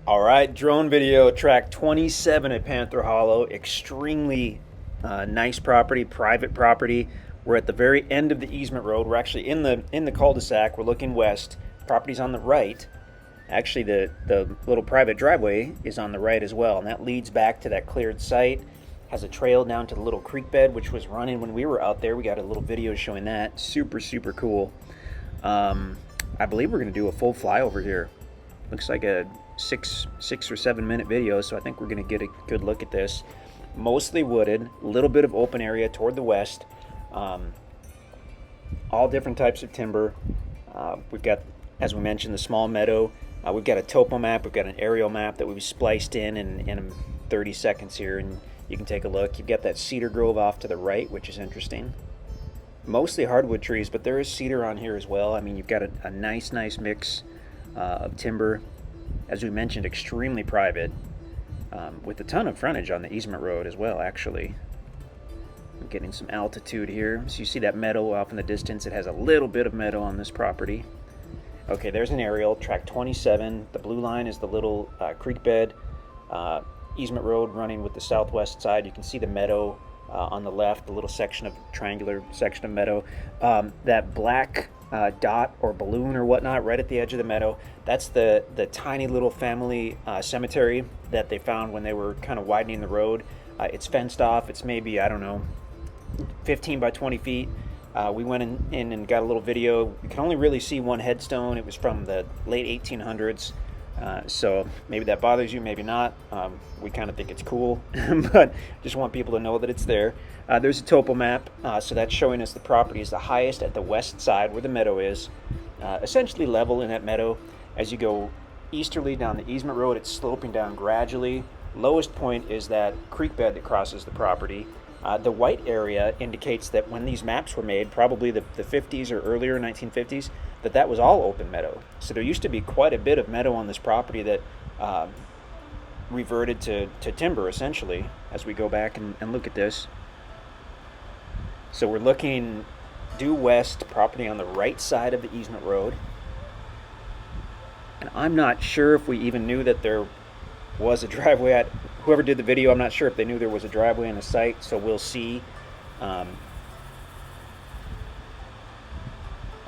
All right, drone video track 27 at Panther Hollow. Extremely nice property, private property. We're at the very end of the easement road. We're actually in the cul-de-sac. We're looking west. Property's on the right. Actually, the little private driveway is on the right as well, and that leads back to that cleared site. Has a trail down to the little creek bed, which was running when we were out there. We got a little video showing that. Super cool. I believe we're going to do a full flyover here. Looks like a six or 7 minute video, so I think we're going to get a good look at this. Mostly wooded, a little bit of open area toward the west. All different types of timber. We've got, as we mentioned, the small meadow. We've got a topo map. We've got an aerial map that we've spliced in 30 seconds here, and you can take a look. You've got that cedar grove off to the right, which is interesting. Mostly hardwood trees, but there is cedar on here as well. I mean, you've got a nice mix of timber. As we mentioned, extremely private, with a ton of frontage on the easement road as well, actually. I'm getting some altitude here. So you see that meadow off in the distance. It has a little bit of meadow on this property. Okay, there's an aerial, track 27. The blue line is the little creek bed. Easement road running with the southwest side. You can see the meadow on the left, the little section of triangular section of meadow. That black dot or balloon or whatnot right at the edge of the meadow, that's the tiny little family cemetery that they found when they were kind of widening the road. It's fenced off. It's maybe, I don't know, 15 by 20 feet. We went in and got a little video. You can only really see one headstone. It was from the late 1800s. So maybe that bothers you, maybe not. We kind of think it's cool, but just want people to know that it's there. There's a topo map, so that's showing us the property is the highest at the west side where the meadow is. Essentially level in that meadow. As you go easterly down the easement road, it's sloping down gradually. Lowest point is that creek bed that crosses the property. The white area indicates that when these maps were made, probably the 50s or earlier 1950s, that was all open meadow. So there used to be quite a bit of meadow on this property that reverted to timber, essentially, as we go back and look at this. So we're looking due west, property on the right side of the easement road. And I'm not sure if we even knew that there was a driveway at whoever did the video. I'm not sure if they knew there was a driveway in the site, so we'll see.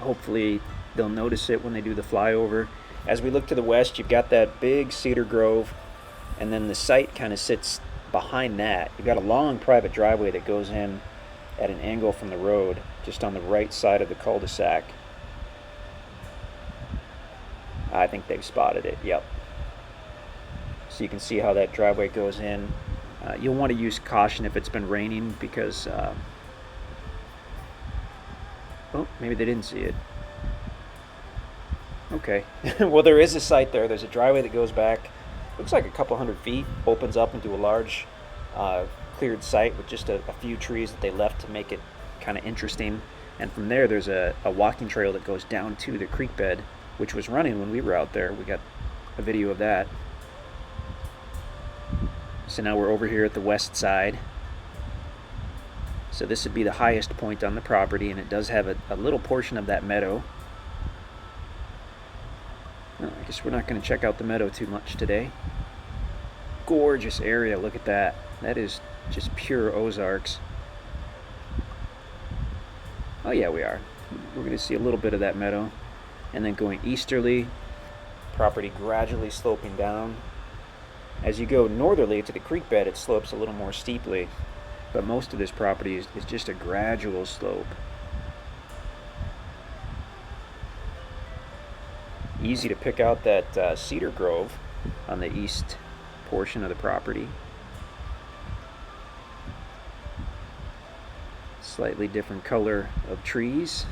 Hopefully they'll notice it when they do the flyover. As we look to the west, you've got that big cedar grove, and then the site kind of sits behind that. You've got a long private driveway that goes in at an angle from the road, just on the right side of the cul-de-sac. I think they've spotted it, yep. So you can see how that driveway goes in. You'll want to use caution if it's been raining because, oh, maybe they didn't see it. Okay, well, there is a site there. There's a driveway that goes back, looks like a couple hundred feet, opens up into a large cleared site with just a few trees that they left to make it kind of interesting. And from there, there's a walking trail that goes down to the creek bed, which was running when we were out there. We got a video of that. So now we're over here at the west side. So this would be the highest point on the property, and it does have a little portion of that meadow. Well, I guess we're not going to check out the meadow too much today. Gorgeous area, look at that. That is just pure Ozarks. Oh yeah, we are. We're going to see a little bit of that meadow. And then going easterly, property gradually sloping down. As you go northerly to the creek bed, it slopes a little more steeply, but most of this property is just a gradual slope. Easy to pick out that cedar grove on the east portion of the property. Slightly different color of trees.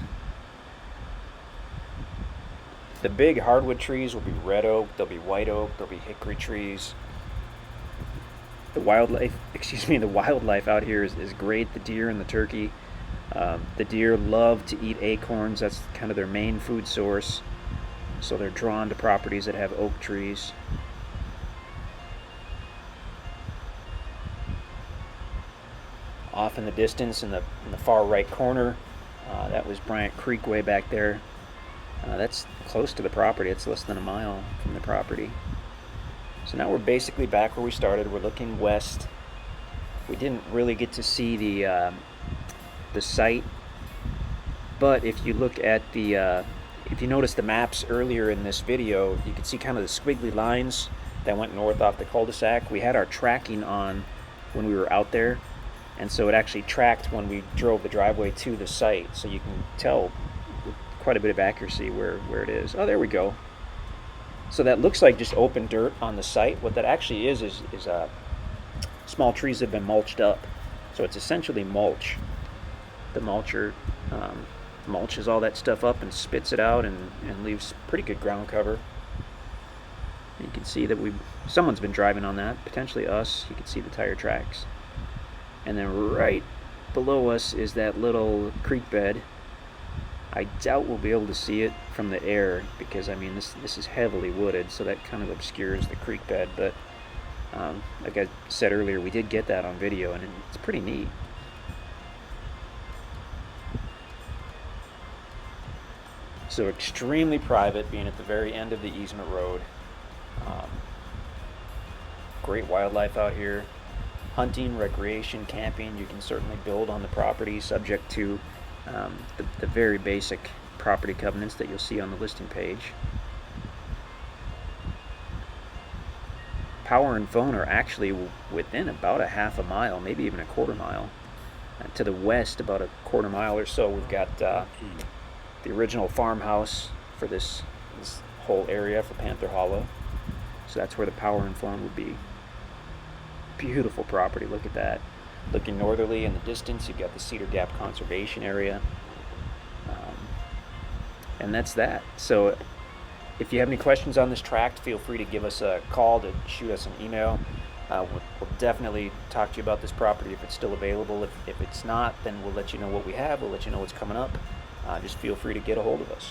The big hardwood trees will be red oak, there'll be white oak, there'll be hickory trees. The wildlife out here is great. The deer and the turkey. The deer love to eat acorns. That's kind of their main food source. So they're drawn to properties that have oak trees. Off in the distance, in the far right corner, that was Bryant Creek way back there. That's close to the property. It's less than a mile from the property. So now we're basically back where we started. We're looking west. We didn't really get to see the site, but if you look at if you notice the maps earlier in this video, you can see kind of the squiggly lines that went north off the cul-de-sac. We had our tracking on when we were out there, and so it actually tracked when we drove the driveway to the site, so you can tell with quite a bit of accuracy where it is. Oh, there we go. So that looks like just open dirt on the site. What that actually is small trees have been mulched up. So it's essentially mulch. The mulcher mulches all that stuff up and spits it out and leaves pretty good ground cover. You can see that someone's been driving on that, potentially us. You can see the tire tracks. And then right below us is that little creek bed. I doubt we'll be able to see it from the air because, I mean, this is heavily wooded, so that kind of obscures the creek bed. But like I said earlier, we did get that on video, and it's pretty neat. So extremely private, being at the very end of the easement road. Great wildlife out here. Hunting, recreation, camping. You can certainly build on the property subject to the very basic property covenants that you'll see on the listing page. Power and phone are actually within about a half a mile, maybe even a quarter mile. To the west, about a quarter mile or so, we've got the original farmhouse for this whole area for Panther Hollow. So that's where the power and phone would be. Beautiful property, look at that. Looking northerly in the distance, you've got the Cedar Gap Conservation Area. And that's that. So if you have any questions on this tract, feel free to give us a call, to shoot us an email. We'll definitely talk to you about this property if it's still available. If it's not, then we'll let you know what we have. We'll let you know what's coming up. Just feel free to get a hold of us.